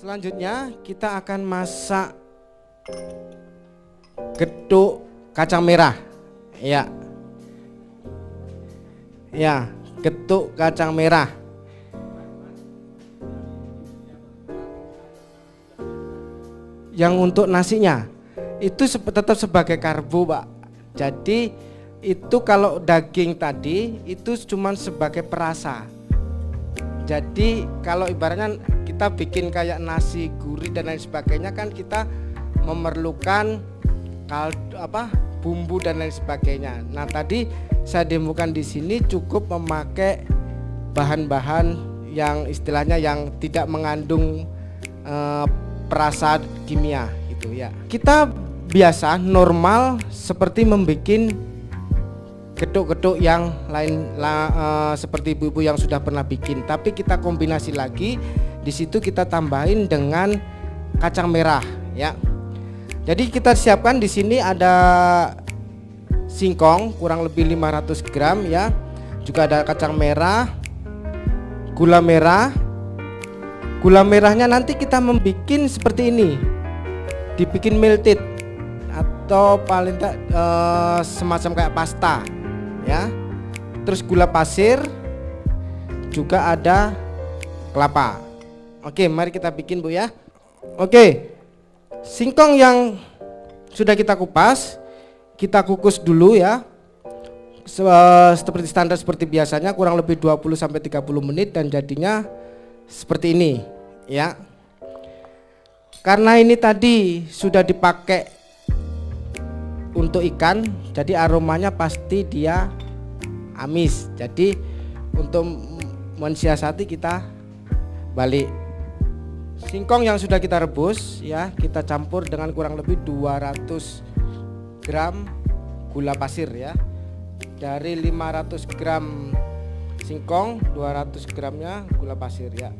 Selanjutnya kita akan masak getuk kacang merah. Ya. Ya, getuk kacang merah. Yang untuk nasinya itu tetap sebagai karbo, Pak. Jadi itu kalau daging tadi itu cuma sebagai perasa. Jadi kalau ibaratnya kita bikin kayak nasi gurih dan lain sebagainya kan kita memerlukan bumbu dan lain sebagainya. Nah, tadi saya demokan di sini cukup memakai bahan-bahan yang istilahnya yang tidak mengandung perasa kimia gitu ya. Kita biasa normal seperti membuat getuk-getuk yang lain seperti ibu-ibu yang sudah pernah bikin, tapi kita kombinasi lagi. Di situ kita tambahin dengan kacang merah ya. Jadi kita siapkan di sini ada singkong kurang lebih 500 gram ya. Juga ada kacang merah, gula merah. Gula merahnya nanti kita membuat seperti ini, dibikin melted atau paling tak semacam kayak pasta ya. Terus gula pasir, juga ada kelapa. Oke, mari kita bikin, Bu ya. Oke, singkong yang sudah kita kupas, kita kukus dulu ya. Seperti standar seperti biasanya kurang lebih 20-30 menit dan jadinya seperti ini ya. Karena ini tadi sudah dipakai untuk ikan, jadi aromanya pasti dia amis. Jadi untuk mensiasati kita balik singkong yang sudah kita rebus ya, kita campur dengan kurang lebih 200 gram gula pasir ya. Dari 500 gram singkong 200 gramnya gula pasir ya.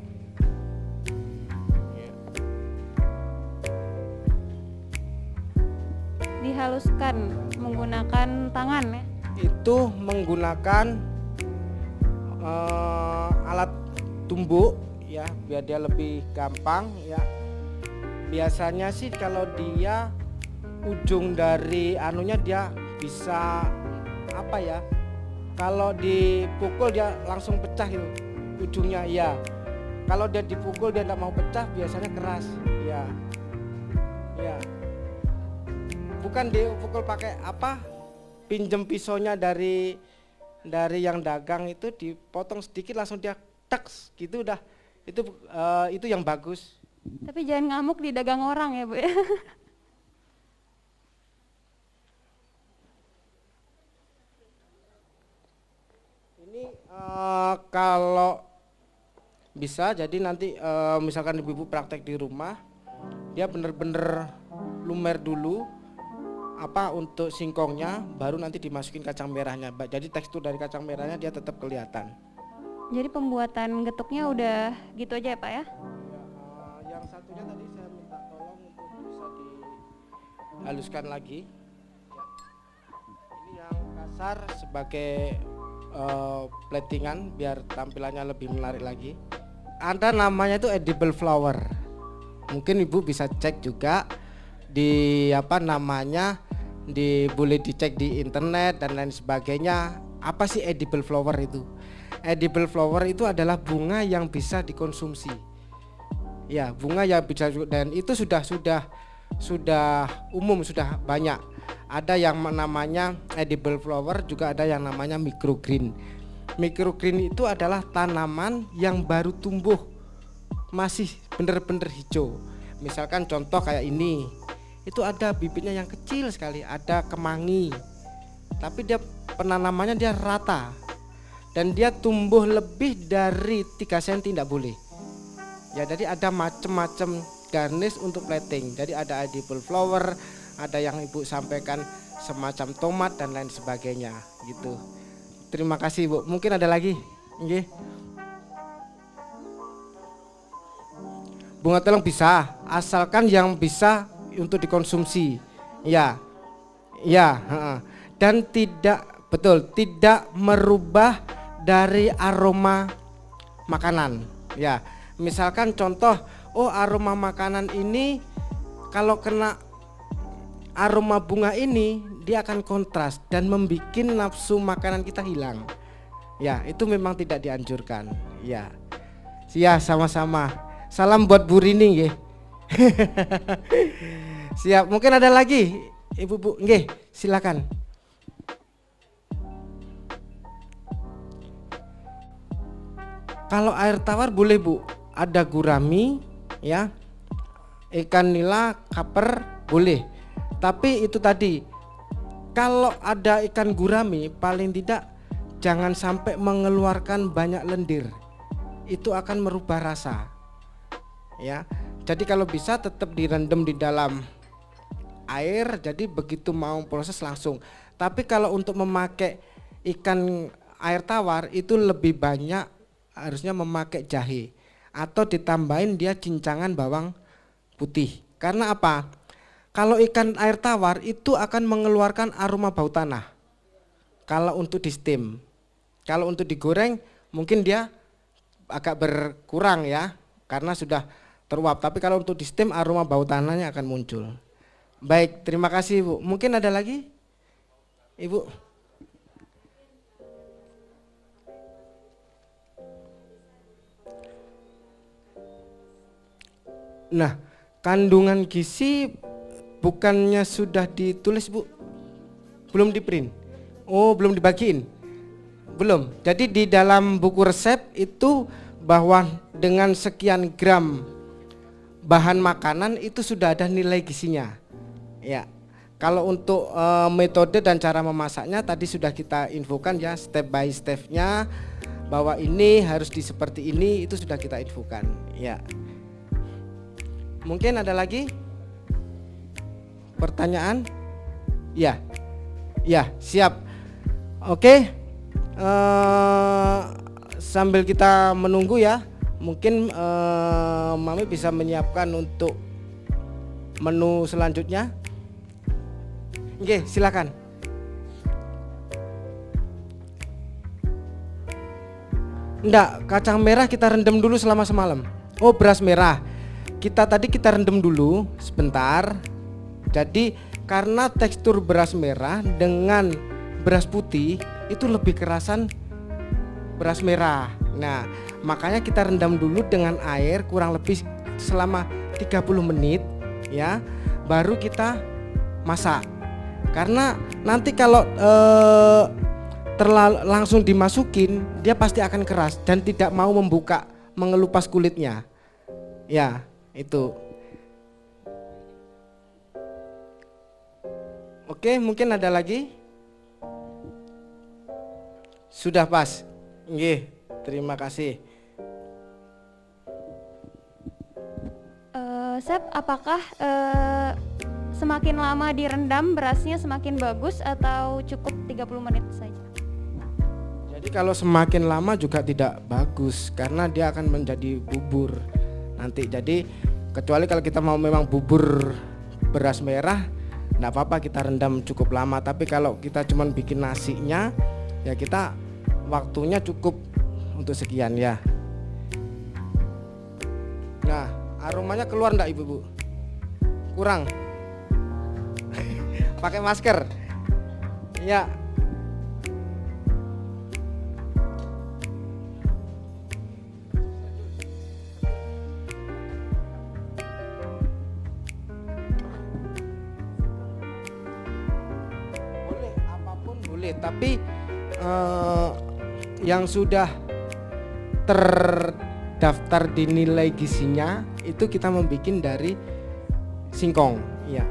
Dihaluskan menggunakan tangan ya? Itu menggunakan alat tumbuk ya, biar dia lebih gampang ya. Biasanya sih kalau dia ujung dari anunya dia bisa apa ya, kalau dipukul dia langsung pecah itu ujungnya ya. Kalau dia dipukul dia tidak mau pecah biasanya keras ya. Ya. Bukan dipukul pakai apa, pinjem pisaunya dari yang dagang itu dipotong sedikit langsung dia teks gitu udah. Itu yang bagus. Tapi jangan ngamuk di dagang orang ya, Bu ya. Ini kalau bisa jadi nanti misalkan ibu-ibu praktek di rumah, dia bener-bener lumer dulu untuk singkongnya, baru nanti dimasukin kacang merahnya. Jadi tekstur dari kacang merahnya dia tetap kelihatan. Jadi pembuatan getuknya udah gitu aja ya, Pak ya? Yang satunya tadi saya minta tolong untuk bisa dihaluskan lagi ya. Ini yang kasar sebagai platingan biar tampilannya lebih menarik lagi. Ada namanya itu edible flower. Mungkin ibu bisa cek juga di boleh dicek di internet dan lain sebagainya. Apa sih edible flower itu? Edible flower itu adalah bunga yang bisa dikonsumsi. Ya, bunga yang bisa, dan itu sudah umum, sudah banyak. Ada yang namanya edible flower, juga ada yang namanya microgreen. Microgreen itu adalah tanaman yang baru tumbuh, masih bener-bener hijau. Misalkan contoh kayak ini, itu ada bibitnya yang kecil sekali, ada kemangi, tapi dia penanamannya dia rata dan dia tumbuh lebih dari 3 cm tidak boleh ya. Jadi ada macam-macam garnish untuk plating. Jadi ada edible flower, ada yang ibu sampaikan semacam tomat dan lain sebagainya gitu. Terima kasih, Bu. Mungkin ada lagi? Nggih. Bunga telong bisa, asalkan yang bisa untuk dikonsumsi. Ya. Ya, dan tidak merubah dari aroma makanan. Ya, misalkan contoh oh aroma makanan ini kalau kena aroma bunga ini dia akan kontras dan membuat nafsu makanan kita hilang. Ya, itu memang tidak dianjurkan. Ya. Ya, sama-sama. Salam buat Bu Rini nggih. Siap. Mungkin ada lagi Ibu-bu, nggih, silakan. Kalau air tawar boleh Bu, ada gurami ya, ikan nila, kaper boleh. Tapi itu tadi, kalau ada ikan gurami paling tidak jangan sampai mengeluarkan banyak lendir. Itu akan merubah rasa. Ya. Jadi kalau bisa tetap direndam di dalam air, jadi begitu mau proses langsung. Tapi kalau untuk memakai ikan air tawar itu lebih banyak harusnya memakai jahe atau ditambahin dia cincangan bawang putih. Karena apa? Kalau ikan air tawar itu akan mengeluarkan aroma bau tanah. Kalau untuk di steam, kalau untuk digoreng mungkin dia agak berkurang ya, karena sudah teruap. Tapi kalau untuk di steam aroma bau tanahnya akan muncul. Baik, terima kasih Bu. Mungkin ada lagi, Ibu? Nah, kandungan gizi bukannya sudah ditulis Bu? Belum di print? Oh, belum dibagiin? Belum. Jadi di dalam buku resep itu bahwa dengan sekian gram bahan makanan itu sudah ada nilai gizinya. Ya. Kalau untuk metode dan cara memasaknya tadi sudah kita infokan ya, step by stepnya bahwa ini harus seperti ini, itu sudah kita infokan. Ya. Mungkin ada lagi pertanyaan? Ya, ya siap. Oke, sambil kita menunggu ya, mungkin Mami bisa menyiapkan untuk menu selanjutnya. Oke, silakan. Enggak, kacang merah kita rendam dulu selama semalam. Oh, beras merah. Kita rendam dulu sebentar. Jadi karena tekstur beras merah dengan beras putih itu lebih kerasan beras merah. Nah, makanya kita rendam dulu dengan air kurang lebih selama 30 menit ya. Baru kita masak. Karena nanti kalau langsung dimasukin dia pasti akan keras dan tidak mau membuka, mengelupas kulitnya. Ya, itu. Oke, mungkin ada lagi? Sudah pas. Nggih, terima kasih. Sep, apakah semakin lama direndam berasnya semakin bagus atau cukup 30 menit saja? Jadi kalau semakin lama juga tidak bagus karena dia akan menjadi bubur nanti. Jadi kecuali kalau kita mau memang bubur beras merah, enggak apa-apa kita rendam cukup lama. Tapi kalau kita cuma bikin nasinya, ya kita waktunya cukup untuk sekian ya. Nah, aromanya keluar enggak Ibu? Kurang? Pakai masker? Ya. Boleh, apapun boleh, tapi yang sudah terdaftar di nilai gizinya itu kita membuat dari singkong, ya.